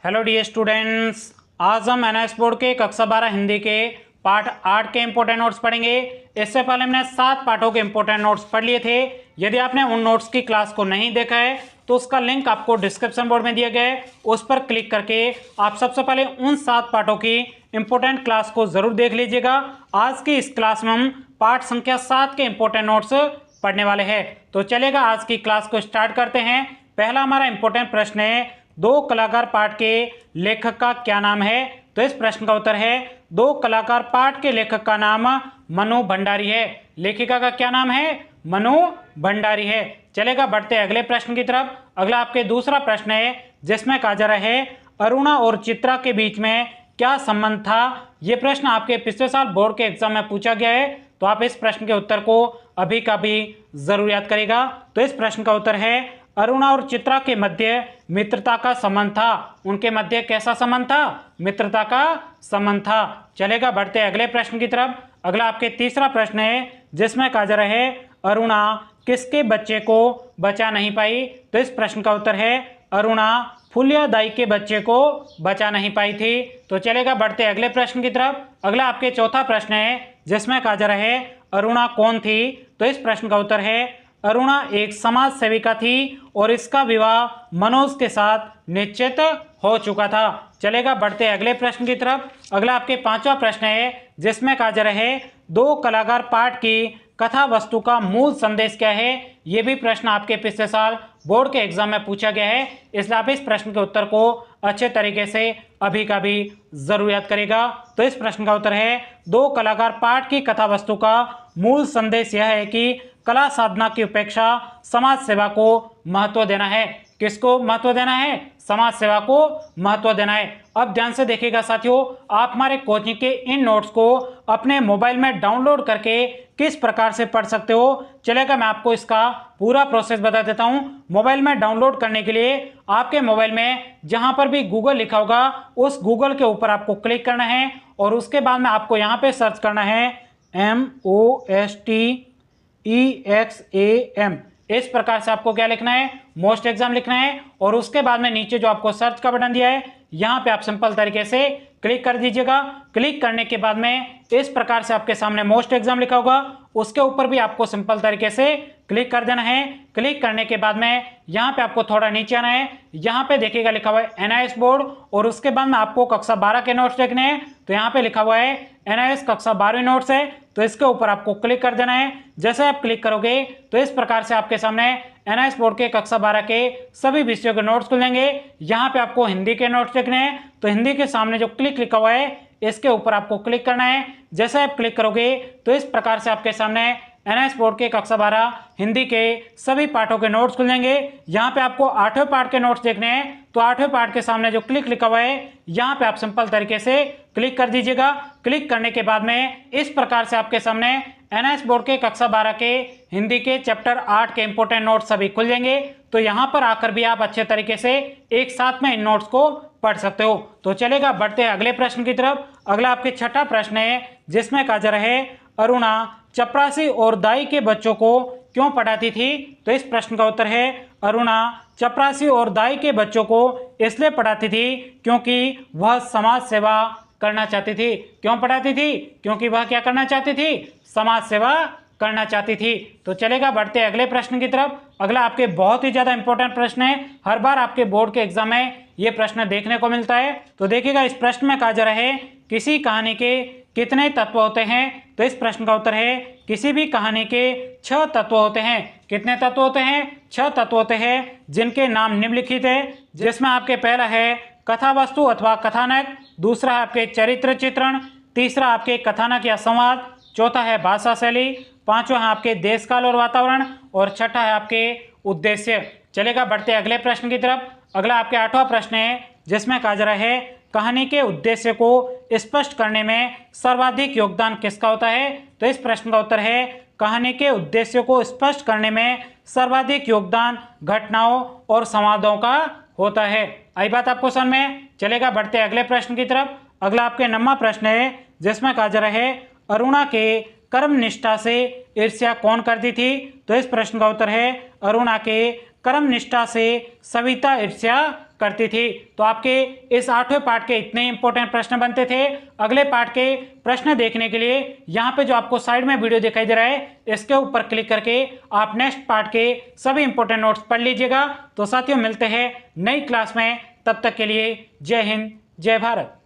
Hello dear students, आज हम NIS board के कक्षा 12 हिंदी के पार्ट 8 के इंपॉर्टेंट नोट्स पढ़ेंगे। इससे पहले हमने 7 पार्टों के इंपॉर्टेंट नोट्स पढ़ लिए थे। यदि आपने उन नोट्स की क्लास को नहीं देखा है तो उसका लिंक आपको डिस्क्रिप्शन बोर्ड में दिया गया है, उस पर क्लिक करके आप सबसे पहले उन 7 पार्टों की इंपॉर्टेंट क्लास को जरूर देख लीजिएगा। आज की इस क्लास में हम पार्ट संख्या 7 के इंपॉर्टेंट नोट्स पढ़ने वाले हैं। तो चलेगा, आज की क्लास को स्टार्ट करते हैं। पहला हमारा इंपॉर्टेंट प्रश्न है, दो कलाकार पाठ के लेखक का क्या नाम है। तो इस प्रश्न का उत्तर है, दो कलाकार पाठ के लेखक का नाम मनु भंडारी है। लेखिका का क्या नाम है? मनु भंडारी है। चलेगा, बढ़ते अगले प्रश्न की तरफ। अगला आपके दूसरा प्रश्न है, जिसमें कहा जा रहा है अरुणा और चित्रा के बीच में क्या संबंध था। यह प्रश्न आपके पिछले साल बोर्ड के एग्जाम में पूछा गया है, तो आप इस प्रश्न के उत्तर को अभी का भी जरूर याद करेगा। तो इस प्रश्न का उत्तर है, अरुणा और चित्रा के मध्य मित्रता का संबंध था। उनके मध्य कैसा संबंध था? मित्रता का संबंध था। चलेगा, बढ़ते अगले प्रश्न की तरफ। अगला आपके तीसरा प्रश्न है, जिसमें कहा जा रहा है अरुणा किसके बच्चे को बचा नहीं पाई। तो इस प्रश्न का उत्तर है, अरुणा फुलिया दाई के बच्चे को बचा नहीं पाई थी। तो चलेगा, बढ़ते अगले प्रश्न की तरफ। अगला आपके चौथा प्रश्न है, जिसमें कहा जा रहा है अरुणा कौन थी। तो इस प्रश्न का उत्तर है, अरुणा एक समाज सेविका थी और इसका विवाह मनोज के साथ निश्चित हो चुका था। चलेगा, बढ़ते अगले प्रश्न की तरफ। अगला आपके पांचवा प्रश्न है, जिसमें कहा जा रहा है दो कलाकार पाठ की कथा वस्तु का मूल संदेश क्या है। यह भी प्रश्न आपके पिछले साल बोर्ड के एग्जाम में पूछा गया है, इसलिए आप इस प्रश्न के उत्तर को अच्छे तरीके से अभी का भी जरूर याद करेगा। तो इस प्रश्न का उत्तर है, दो कलाकार पाठ की कथा वस्तु का मूल संदेश यह है कि कला साधना की अपेक्षा समाज सेवा को महत्व देना है। किसको महत्व देना है? समाज सेवा को महत्व देना है। अब ध्यान से देखिएगा साथियों, आप हमारे कोचिंग के इन नोट्स को अपने मोबाइल में डाउनलोड करके किस प्रकार से पढ़ सकते हो। चलेगा, मैं आपको इसका पूरा प्रोसेस बता देता हूं। मोबाइल में डाउनलोड करने के लिए आपके मोबाइल में जहां पर भी गूगल लिखा होगा, उस गूगल के ऊपर आपको क्लिक करना है और उसके बाद में आपको यहाँ पे सर्च करना है MOSTEXAM। इस प्रकार से आपको क्या लिखना है? मोस्ट एग्जाम लिखना है। और उसके बाद में नीचे जो आपको सर्च का बटन दिया है, यहाँ पे आप सिंपल तरीके से क्लिक कर दीजिएगा। क्लिक करने के बाद में इस प्रकार से आपके सामने मोस्ट एग्जाम लिखा होगा, उसके ऊपर भी आपको सिंपल तरीके से क्लिक कर देना है। क्लिक करने के बाद में यहाँ पे आपको थोड़ा नीचे आना है, यहाँ पे देखिएगा लिखा हुआ है एनआईएस बोर्ड, और उसके बाद में आपको कक्षा 12 के नोट्स देखने हैं। तो यहाँ पे लिखा हुआ है एनआईएस कक्षा 12 नोट्स है, तो इसके ऊपर आपको क्लिक कर देना है। जैसे आप क्लिक करोगे तो इस प्रकार से आपके सामने एनआईएस बोर्ड के कक्षा 12 के सभी विषयों के नोट्स खुलेंगे। यहाँ पे आपको हिंदी के नोट्स देखने हैं, तो हिंदी के सामने जो क्लिक लिखा हुआ है इसके ऊपर आपको क्लिक करना है। जैसे आप क्लिक करोगे तो इस प्रकार से आपके सामने एनआईएस बोर्ड के कक्षा 12 हिंदी के सभी पाठों के नोट्स खुल जाएंगे। यहाँ पे आपको 8वें पाठ के नोट्स देखने हैं, तो 8वें पाठ के सामने जो क्लिक लिखा हुआ है यहाँ पे आप सिंपल तरीके से क्लिक कर दीजिएगा। क्लिक करने के बाद में इस प्रकार से आपके सामने एनआईएस बोर्ड के कक्षा 12 के हिंदी के चैप्टर 8 के इंपॉर्टेंट नोट्स सभी खुल जाएंगे। तो यहाँ पर आकर भी आप अच्छे तरीके से एक साथ में इन नोट्स को पढ़ सकते हो। तो चलेगा, बढ़ते हैं अगले प्रश्न की तरफ। अगला आपके छठा प्रश्न है, जिसमें कहा जा रहा है अरुणा चपरासी और दाई के बच्चों को क्यों पढ़ाती थी। तो इस प्रश्न का उत्तर है, अरुणा चपरासी और दाई के बच्चों को इसलिए पढ़ाती थी क्योंकि वह समाज सेवा करना चाहती थी। क्यों पढ़ाती थी? क्योंकि वह क्या करना चाहती थी? समाज सेवा करना चाहती थी। तो चलेगा, बढ़ते अगले प्रश्न की तरफ। अगला आपके बहुत ही ज्यादा इंपॉर्टेंट प्रश्न है, हर बार आपके बोर्ड के एग्जाम में ये प्रश्न देखने को मिलता है। तो देखिएगा, इस प्रश्न में कहा जा रहा है किसी कहानी के कितने तत्व होते हैं। तो इस प्रश्न का उत्तर है, किसी भी कहानी के 6 तत्व होते हैं। कितने तत्व होते हैं? 6 तत्व होते हैं, जिनके नाम निम्नलिखित है। जिसमें आपके पहला है कथा वस्तु अथवा कथानक, दूसरा है आपके चरित्र चित्रण, तीसरा आपके कथानक या संवाद, चौथा है भाषा शैली, पांचवा है आपके देश काल और वातावरण, और छठा है आपके उद्देश्य। चलेगा, बढ़ते अगले प्रश्न की तरफ। अगला आपके 8वां प्रश्न है, जिसमें कहा जा रहा है कहानी के उद्देश्य को स्पष्ट करने में सर्वाधिक योगदान किसका होता है। तो इस प्रश्न का उत्तर है, कहानी के उद्देश्य को स्पष्ट करने में सर्वाधिक योगदान घटनाओं और संवादों का होता है। आई बात आपको समझ में? चलेगा, बढ़ते अगले प्रश्न की तरफ। अगला आपके 9वां प्रश्न है, जिसमें कहा जा रहा है अरुणा के कर्म निष्ठा से ईर्ष्या कौन करती थी। तो इस प्रश्न का उत्तर है, अरुणा के कर्म निष्ठा से सविता ईर्ष्या करती थी। तो आपके इस 8वें पार्ट के इतने इंपॉर्टेंट प्रश्न बनते थे। अगले पार्ट के प्रश्न देखने के लिए यहाँ पे जो आपको साइड में वीडियो दिखाई दे रहा है, इसके ऊपर क्लिक करके आप नेक्स्ट पार्ट के सभी इंपॉर्टेंट नोट्स पढ़ लीजिएगा। तो साथियों, मिलते हैं नई क्लास में, तब तक के लिए जय हिंद, जय भारत।